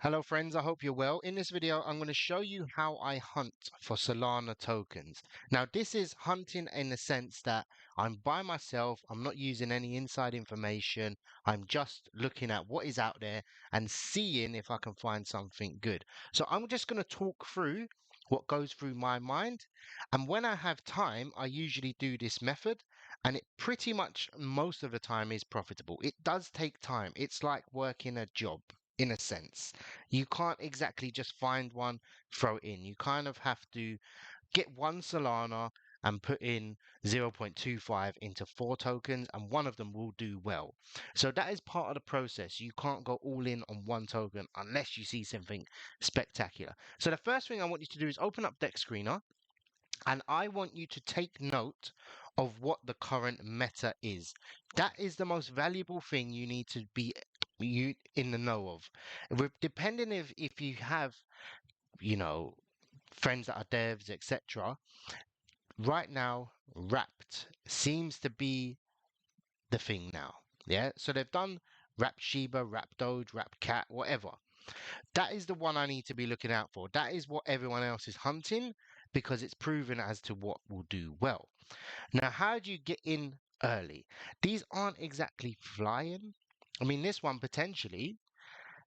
Hello friends, I hope you're well. In this video, I'm going to show you how I hunt for Solana tokens. Now, this is hunting in the sense that I'm by myself, I'm not using any inside information, I'm just looking at what is out there and seeing if I can find something good. So I'm just going to talk through what goes through my mind, and when I have time, I usually do this method, and it pretty much most of the time is profitable. It does take time. It's like working a job in a sense. You can't exactly just find one, throw it in. You kind of have to get one Solana and put in 0.25 into four tokens, and one of them will do well. So that is part of the process. You can't go all in on one token unless you see something spectacular. So the first thing I want you to do is open up Dexscreener, and I want you to take note of what the current meta is. That is the most valuable thing you need to be you in the know of. Depending if you have, you know, friends that are devs, etc. Right now, Wrapped seems to be the thing now. Yeah, so they've done Wrap Shiba, Wrap Doge, Wrap Cat, whatever. That is the one I need to be looking out for. That is what everyone else is hunting because it's proven as to what will do well. Now, how do you get in early? These aren't exactly flying. I mean, this one potentially,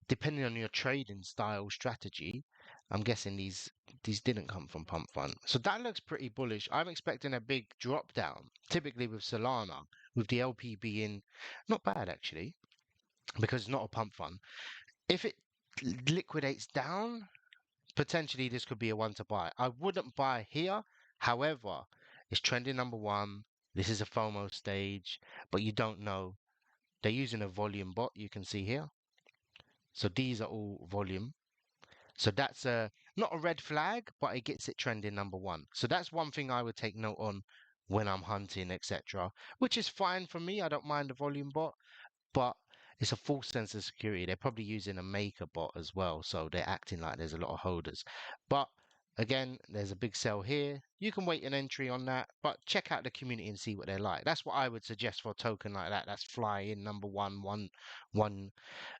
depending on your trading style strategy, I'm guessing these didn't come from Pump Fund. So that looks pretty bullish. I'm expecting a big drop down, typically with Solana, with the LP being not bad actually, because it's not a pump fund. If it liquidates down, potentially this could be a one to buy. I wouldn't buy here. However, it's trending number one. This is a FOMO stage, but you don't know. They're using a volume bot, you can see here. So these are all volume. So that's not a red flag, but it gets it trending number one. So that's one thing I would take note on when I'm hunting, etc. Which is fine for me. I don't mind the volume bot, but it's a false sense of security. They're probably using a maker bot as well, so they're acting like there's a lot of holders. But again, there's a big sell here. You can wait an entry on that, but check out the community and see what they're like. That's what I would suggest for a token like that. That's fly in number one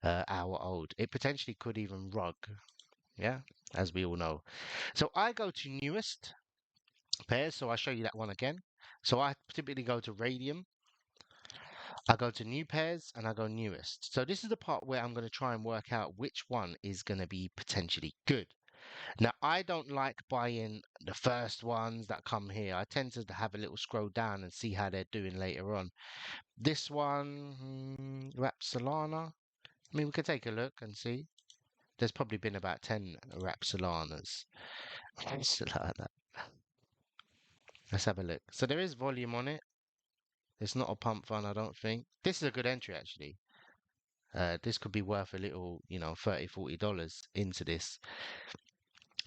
hour old. It potentially could even rug, yeah, as we all know. So I go to newest pairs, so I'll show you that one again. So I typically go to Radium, I go to new pairs, and I go newest. So this is the part where I'm going to try and work out which one is going to be potentially good. Now, I don't like buying the first ones that come here. I tend to have a little scroll down and see how they're doing later on. This one, Wrap Solana. I mean, we could take a look and see. There's probably been about 10 Wrap Solanas. Solana. Let's have a look. So there is volume on it. It's not a pump fund, I don't think. This is a good entry, actually. This could be worth a little, $30-$40 into this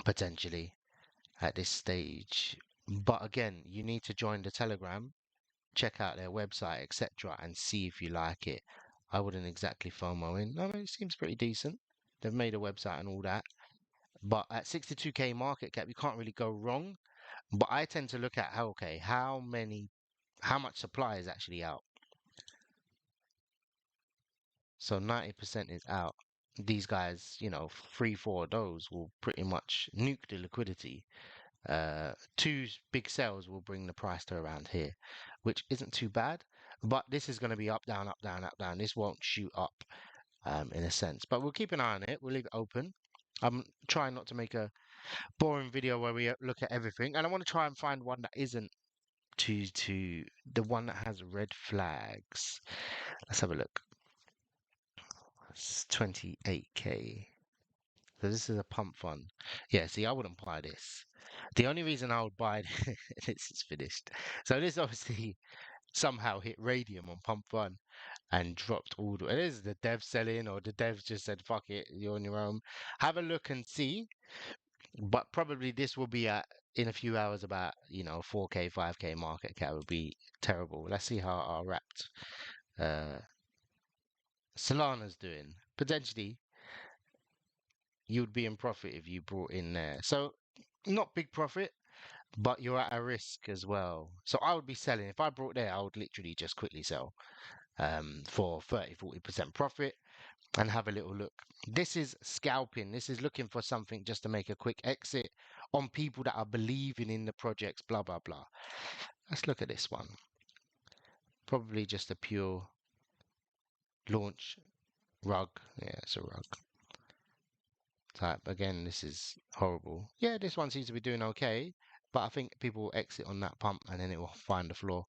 potentially at this stage. But again, you need to join the Telegram, check out their website, etc., and see if you like it. I wouldn't exactly FOMO in. I mean, it seems pretty decent. They've made a website and all that. But at 62k market cap, you can't really go wrong. But I tend to look at how much supply is actually out. So 90% is out. These guys, 3, 4 of those will pretty much nuke the liquidity. Two big sales will bring the price to around here, which isn't too bad. But this is going to be up, down, up, down, up, down. This won't shoot up in a sense. But we'll keep an eye on it. We'll leave it open. I'm trying not to make a boring video where we look at everything. And I want to try and find one that isn't to the one that has red flags. Let's have a look. It's 28k. So this is a pump fund. Yeah, see, I wouldn't buy this. The only reason I would buy this is finished. So this obviously somehow hit Radium on pump fund and dropped all the. It is the dev selling, or the devs just said, "Fuck it, you're on your own." Have a look and see. But probably this will be at in a few hours about 4k, 5k market cap would be terrible. Let's see how our wrapped uh Solana's doing. Potentially you'd be in profit if you brought in there. So not big profit, but you're at a risk as well. So I would be selling. If I brought there, I would literally just quickly sell for 30-40% profit. and have a little look. This is scalping. This is looking for something just to make a quick exit on people that are believing in the projects, blah, blah, blah. Let's look at this one. Probably just a pure launch rug. Yeah, it's a rug type. Again, this is horrible. Yeah, this one seems to be doing okay, but I think people will exit on that pump and then it will find the floor.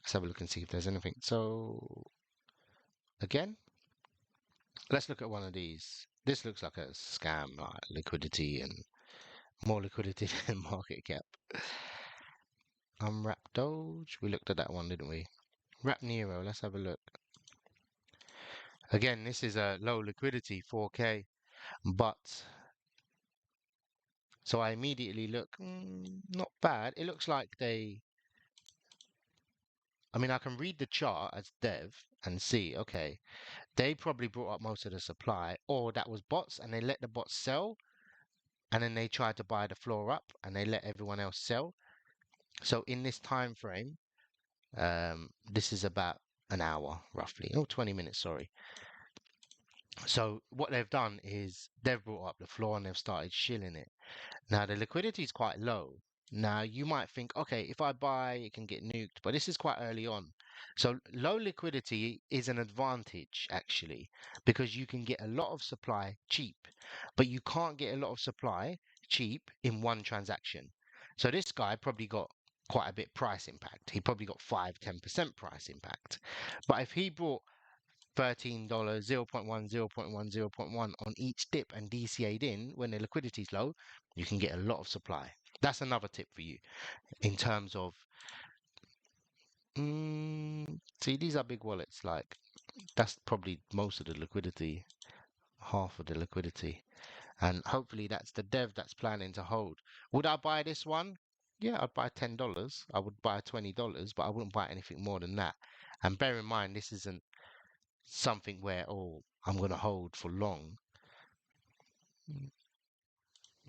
Let's have a look and see if there's anything. So again, let's look at one of these. This looks like a scam, like liquidity and more liquidity than market cap. Unwrap Doge. We looked at that one, didn't we? Wrap Nero. Let's have a look. Again, this is a low liquidity, 4K, but so I immediately look, not bad. It looks like I mean, I can read the chart as dev and see, okay, they probably brought up most of the supply, or that was bots and they let the bots sell, and then they tried to buy the floor up and they let everyone else sell. So in this time frame, this is about an hour roughly, or 20 minutes, sorry. So what they've done is they've brought up the floor and they've started shilling it. Now the liquidity is quite low. Now you might think, okay, if I buy, it can get nuked, but this is quite early on. So low liquidity is an advantage actually, because you can get a lot of supply cheap, but you can't get a lot of supply cheap in one transaction. So this guy probably got quite a bit price impact. He probably got 5-10% price impact. But if he brought $13, 0.1, 0.1, 0.1 on each dip and DCA'd in when the liquidity is low, you can get a lot of supply. That's another tip for you in terms of, see, these are big wallets. Like, that's probably most of the liquidity, half of the liquidity. And hopefully that's the dev that's planning to hold. Would I buy this one? Yeah, I'd buy $10. I would buy $20, but I wouldn't buy anything more than that. And bear in mind, this isn't something where, oh, I'm going to hold for long.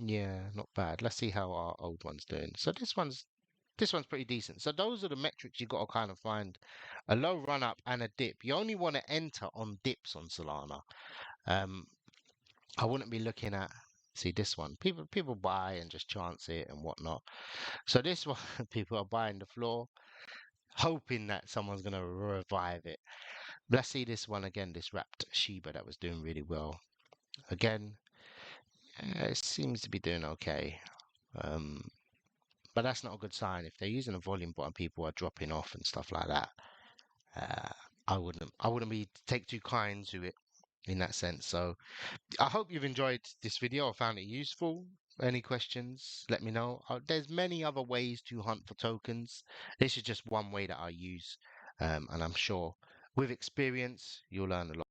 Yeah, not bad. Let's see how our old one's doing. So this one's pretty decent. So those are the metrics you got to kind of find: a low run up and a dip. You only want to enter on dips on Solana. Um, I wouldn't be looking at, see, this one. People buy and just chance it and whatnot. So this one, people are buying the floor, hoping that someone's gonna revive it. Let's see this one again. This wrapped Shiba that was doing really well. Again, it seems to be doing okay. Um, but that's not a good sign. If they're using a volume bot and people are dropping off and stuff like that, uh, I wouldn't be take too kind to it in that sense. So I hope you've enjoyed this video. I found it useful. Any questions, let me know. There's many other ways to hunt for tokens. This is just one way that I use, and I'm sure with experience you'll learn a lot.